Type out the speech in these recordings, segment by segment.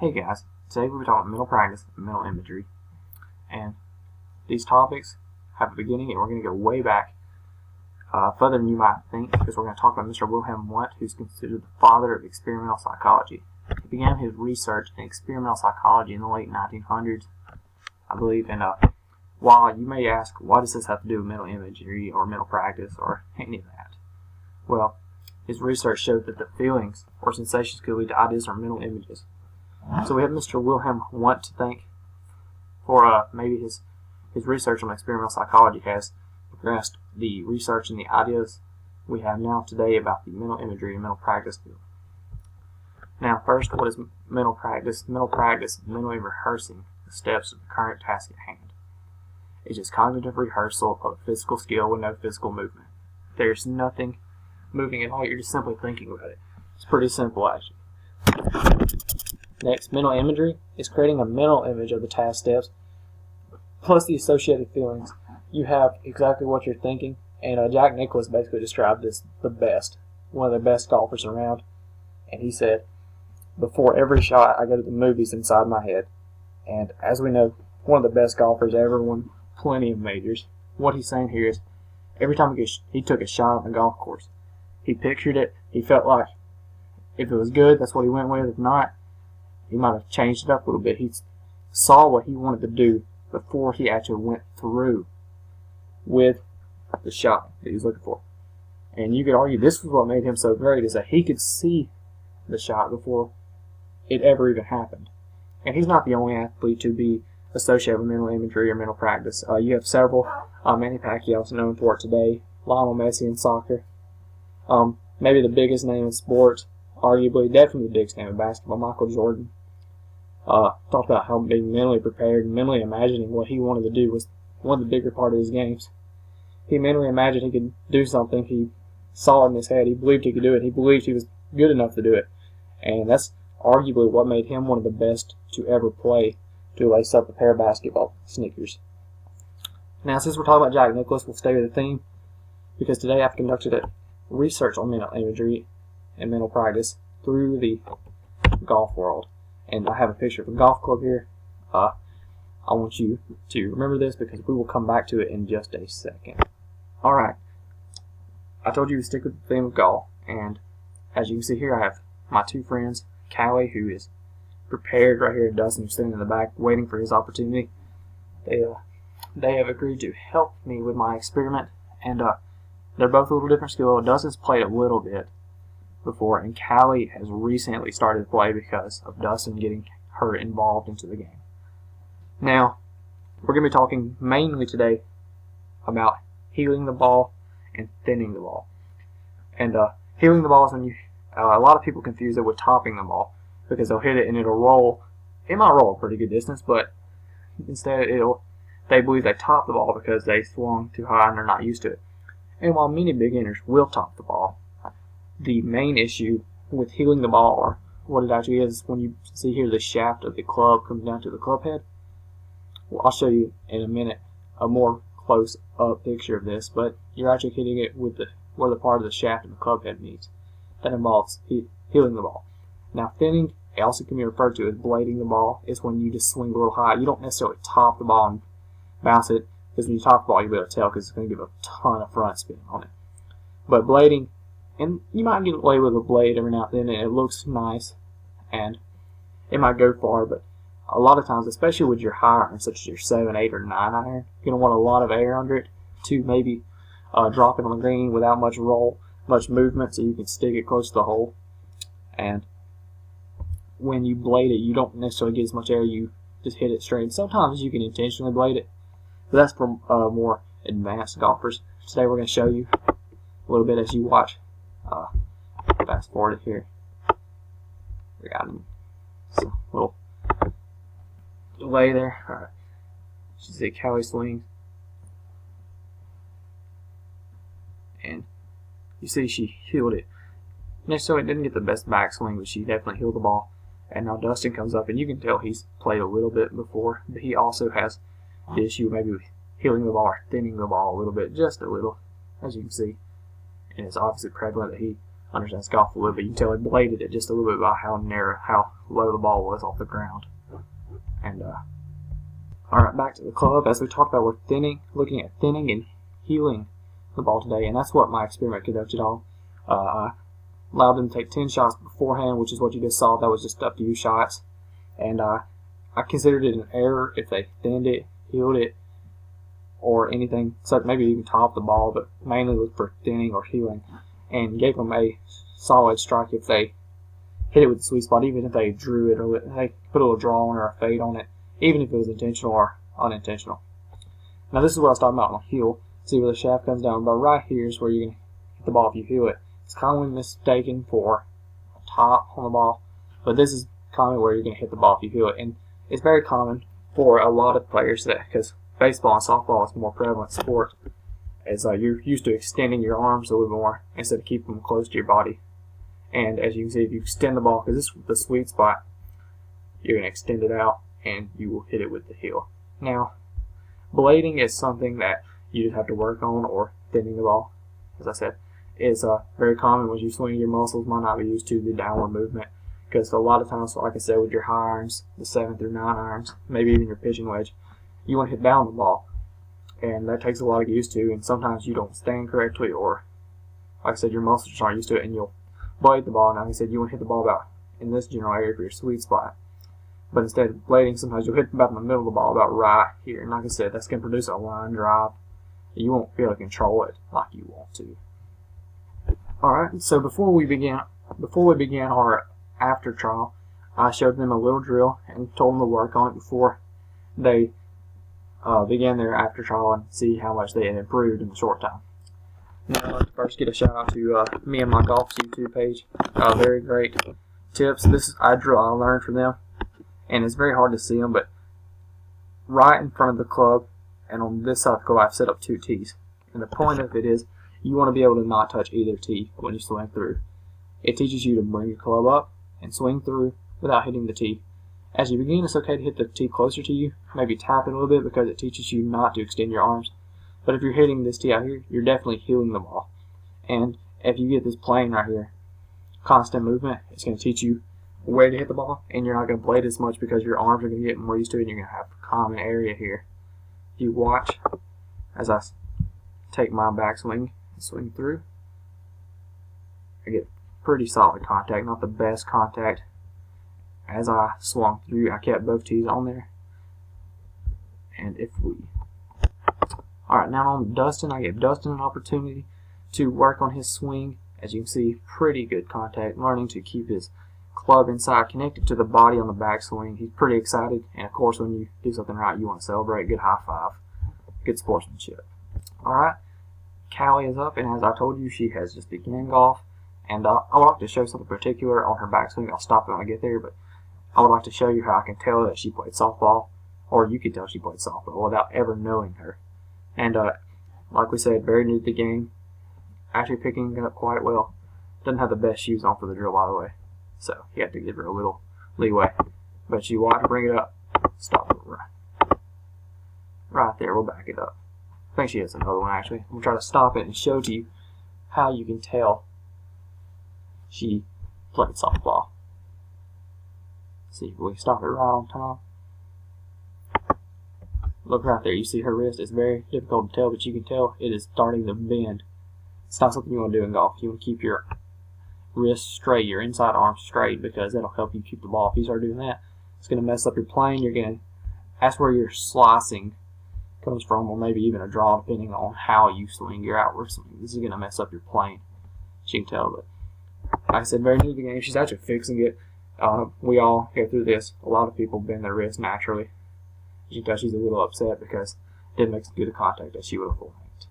Hey guys, today we'll be talking about mental practice and mental imagery. And these topics have a beginning, and we're going to go way back, further than you might think, because we're going to talk about Mr. Wilhelm Wundt, who's considered the father of experimental psychology. He began his research in experimental psychology in the late 1900s, I believe. And while you may ask, why does this have to do with mental imagery or mental practice or any of that? Well, his research showed that the feelings or sensations could lead to ideas or mental images. So we have Mr. Wilhelm Wundt to thank for maybe his research on experimental psychology has progressed the research and the ideas we have now today about the mental imagery and mental practice field. Now first, what is mental practice? Mental practice is mentally rehearsing the steps of the current task at hand. It's just cognitive rehearsal of a physical skill with no physical movement. There's nothing moving at all, you're just simply thinking about it. It's pretty simple actually. Next, mental imagery is creating a mental image of the task steps plus the associated feelings. You have exactly what you're thinking, and Jack Nicklaus basically described this the best, one of the best golfers around, and he said, before every shot I go to the movies inside my head. And as we know, one of the best golfers ever, won plenty of majors. What he's saying here is every time he took a shot on the golf course, he pictured it, he felt like if it was good, that's what he went with. If not, he might have changed it up a little bit. He saw what he wanted to do before he actually went through with the shot that he was looking for. And you could argue this was what made him so great, is that he could see the shot before it ever even happened. And he's not the only athlete to be associated with mental imagery or mental practice. You have several. Manny Pacquiao's known for it today. Lionel Messi in soccer. Maybe the biggest name in sports, arguably, definitely the biggest name in basketball, Michael Jordan. Talked about how being mentally prepared and mentally imagining what he wanted to do was one of the bigger part of his games. He mentally imagined he could do something. He saw it in his head. He believed he could do it. He believed he was good enough to do it. And that's arguably what made him one of the best to ever play to lace up a pair of basketball sneakers. Now, since we're talking about Jack Nicklaus, we'll stay with the theme, because today I've conducted a research on mental imagery and mental practice through the golf world. And I have a picture of a golf club here. I want you to remember this because we will come back to it in just a second. Alright, I told you to stick with the theme of golf, and as you can see here, I have my two friends, Callie, who is prepared right here, and Dustin, who's sitting in the back waiting for his opportunity. They have agreed to help me with my experiment, and they're both a little different skill. Dustin's played a little bit before, and Callie has recently started to play because of Dustin getting her involved into the game. Now, we're going to be talking mainly today about heeling the ball and thinning the ball. And heeling the ball is when you, a lot of people confuse it with topping the ball, because they'll hit it and it'll roll. It might roll a pretty good distance, but instead they believe they top the ball because they swung too high and they're not used to it. And while many beginners will top the ball, the main issue with heeling the ball, or what it actually is, when you see here the shaft of the club comes down to the club head. Well, I'll show you in a minute a more close-up picture of this, but you're actually hitting it with where the part of the shaft of the club head meets. That involves heeling the ball. Now, thinning, it also can be referred to as blading the ball. It's when you just swing a little high. You don't necessarily top the ball and bounce it, because when you top the ball, you'll be able to tell because it's going to give a ton of front spin on it. But blading, and you might get away with a blade every now and then, and it looks nice, and it might go far, but a lot of times, especially with your high iron, such as your 7, 8, or 9 iron, you're going to want a lot of air under it to maybe drop it on the green without much roll, much movement, so you can stick it close to the hole. And when you blade it, you don't necessarily get as much air, you just hit it straight. Sometimes you can intentionally blade it, but that's for more advanced golfers. Today we're going to show you a little bit as you watch. Fast forward it here. We got some little delay there. Alright. You see Callie swings. And you see she heeled it. Necessarily didn't get the best backswing, but she definitely heeled the ball. And now Dustin comes up, and you can tell he's played a little bit before, but he also has the issue maybe with heeling the ball or thinning the ball a little bit, just a little, as you can see. And it's obviously prevalent that he understands golf a little bit, you can tell he bladed it just a little bit by how low the ball was off the ground. And alright, back to the club. As we talked about, we're looking at thinning and healing the ball today, and that's what my experiment conducted on. I allowed them to take 10 shots beforehand, which is what you just saw. That was just a few shots, and I considered it an error if they thinned it, healed it, or anything, so maybe even top the ball, but mainly look for thinning or healing, and gave them a solid strike if they hit it with the sweet spot, even if they drew it or they put a little draw on or a fade on it, even if it was intentional or unintentional. Now this is what I was talking about on a heel. See where the shaft comes down, but right here is where you're going to hit the ball if you heel it. It's commonly mistaken for a top on the ball, but this is common where you're going to hit the ball if you heel it, and it's very common for a lot of players that, because baseball and softball is a more prevalent sport, as you're used to extending your arms a little more instead of keeping them close to your body. And as you can see, if you extend the ball, because this is the sweet spot, you're going to extend it out and you will hit it with the heel. Now, blading is something that you just have to work on, or thinning the ball, as I said, is very common when you swing. Your muscles might not be used to the downward movement, because a lot of times, like I said, with your high irons, the 7 through 9 irons, maybe even your pitching wedge, you want to hit down the ball, and that takes a lot of get used to, and sometimes you don't stand correctly, or like I said, your muscles aren't used to it, and you'll blade the ball. And like I said, you want to hit the ball about in this general area for your sweet spot, but instead of blading, sometimes you'll hit about in the middle of the ball, about right here, and like I said, that's going to produce a line drive. You won't be able to control it like you want to. Alright, so before we began our after trial, I showed them a little drill and told them to work on it before they began their after trial and see how much they had improved in a short time. Now, I'd like to first get a shout out to me and my golf's YouTube page. Very great tips. This I learned from them, and it's very hard to see them, but right in front of the club and on this side of the club, I've set up 2 tees. And the point of it is, you want to be able to not touch either tee when you swing through. It teaches you to bring your club up and swing through without hitting the tee. As you begin, it's okay to hit the tee closer to you, maybe tap it a little bit, because it teaches you not to extend your arms. But if you're hitting this tee out here, you're definitely healing the ball. And if you get this plane right here, constant movement, it's going to teach you where to hit the ball, and you're not going to blade as much because your arms are going to get more used to it, and you're going to have a common area here. If you watch as I take my backswing and swing through, I get pretty solid contact, not the best contact. As I swung through, I kept both tees on there. And alright, now on Dustin, I gave Dustin an opportunity to work on his swing. As you can see, pretty good contact, learning to keep his club inside, connected to the body on the backswing. He's pretty excited, and of course, when you do something right, you want to celebrate. Good high five, good sportsmanship. Alright, Callie is up, and as I told you, she has just begun golf, and I would like to show something particular on her backswing. I'll stop it when I get there, but I would like to show you how I can tell that she played softball, or you could tell she played softball without ever knowing her. And like we said, very new to the game, actually picking it up quite well. Doesn't have the best shoes on for the drill, by the way, so you have to give her a little leeway. But you watch her bring it up, stop it right there. We'll back it up. I think she has another one actually. We'll try to stop it and show to you how you can tell she played softball. See if we stop it right on time. Look right there, you see her wrist. It's very difficult to tell, but you can tell it is starting to bend. It's not something you want to do in golf. You want to keep your wrist straight, your inside arm straight, because that'll help you keep the ball. If you start doing that, it's going to mess up your plane. That's where your slicing comes from, or maybe even a draw, depending on how you swing your outward swing. This is going to mess up your plane, as you can tell. But like I said, very new to the game. She's actually fixing it. We all go through this. A lot of people bend their wrist naturally. As you can tell, she's a little upset because it didn't make as good a contact as she would have liked.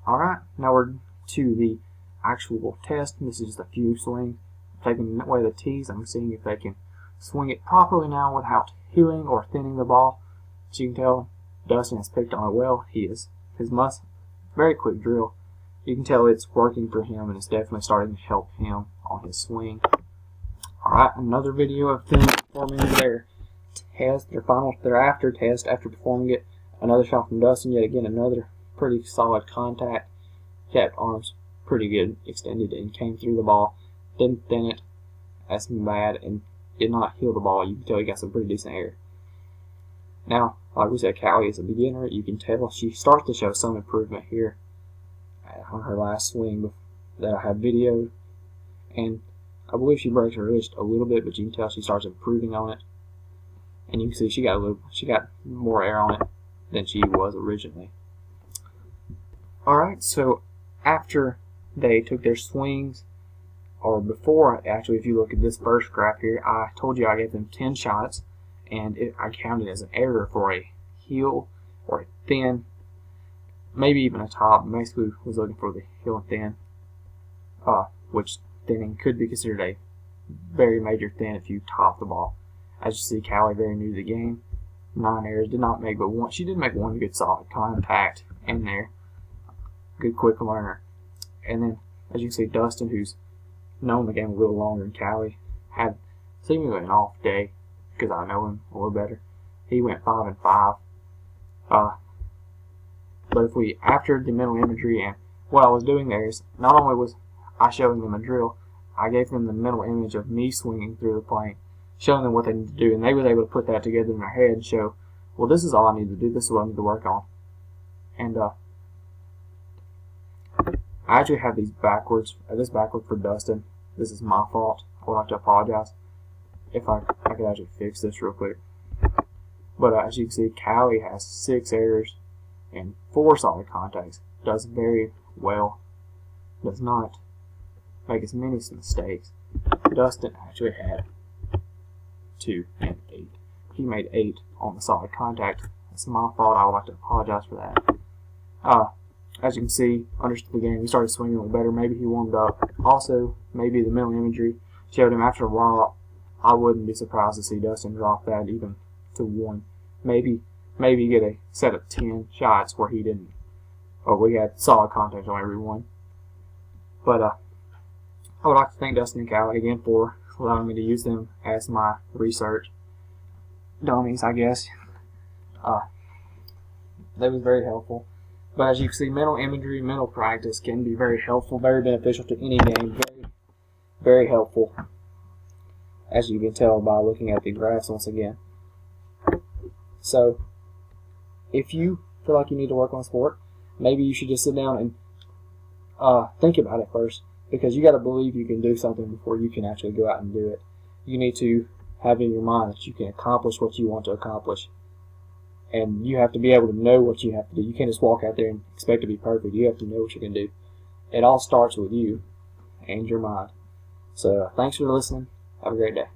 Alright, now we're to the actual test. This is just a few swings. Taking away the tees, I'm seeing if they can swing it properly now without healing or thinning the ball. As you can tell, Dustin has picked on it well. His very quick drill. You can tell it's working for him, and it's definitely starting to help him on his swing. Alright, another video of them performing their test, their after test after performing it. Another shot from Dustin, yet again another pretty solid contact. Kept arms pretty good, extended, and came through the ball. Didn't thin it as bad, and did not heal the ball. You can tell he got some pretty decent air. Now, like we said, Callie is a beginner. You can tell she starts to show some improvement here on her last swing that I have videoed, and I believe she breaks her wrist a little bit, but you can tell she starts improving on it. And you can see she got more air on it than she was originally. Alright, so after they took their swings, or before, actually, if you look at this first graph here, I told you I gave them 10 shots, and I counted as an error for a heel or a thin, maybe even a top. Basically, was looking for the heel and thin, which thinning could be considered a very major thin if you top the ball. As you see, Callie, very new to the game, 9 errors, did not make but one. She did make one good solid contact in there. Good quick learner. And then, as you can see, Dustin, who's known the game a little longer than Callie, had seemingly an off day, because I know him a little better. He went 5 and 5. But if we, after the mental imagery, and what I was doing there is, not only was I showing them a drill, I gave them the mental image of me swinging through the plane, showing them what they need to do, and they were able to put that together in their head and show, well, this is all I need to do, this is what I need to work on. And I actually have these backwards, this backward for Dustin. This is my fault. I would like to apologize. If I could actually fix this real quick. But as you can see, Callie has 6 errors and 4 solid contacts. Does very well. Does not make as many mistakes. Dustin actually had 2 and 8. He made 8 on the solid contact. That's my fault. I would like to apologize for that. As you can see, understood the game. He started swinging a little better. Maybe he warmed up. Also, maybe the mental imagery showed him after a while. I wouldn't be surprised to see Dustin drop that even to 1. Maybe get a set of 10 shots where he didn't. Or we had solid contact on every one. But I would like to thank Dustin and Callie again for allowing me to use them as my research dummies, I guess. That was very helpful. But as you can see, mental imagery, mental practice can be very helpful, very beneficial to any game. Very, very helpful, as you can tell by looking at the graphs once again. So, if you feel like you need to work on sport, maybe you should just sit down and think about it first, because you got to believe you can do something before you can actually go out and do it. You need to have in your mind that you can accomplish what you want to accomplish. And you have to be able to know what you have to do. You can't just walk out there and expect to be perfect. You have to know what you can do. It all starts with you and your mind. So thanks for listening. Have a great day.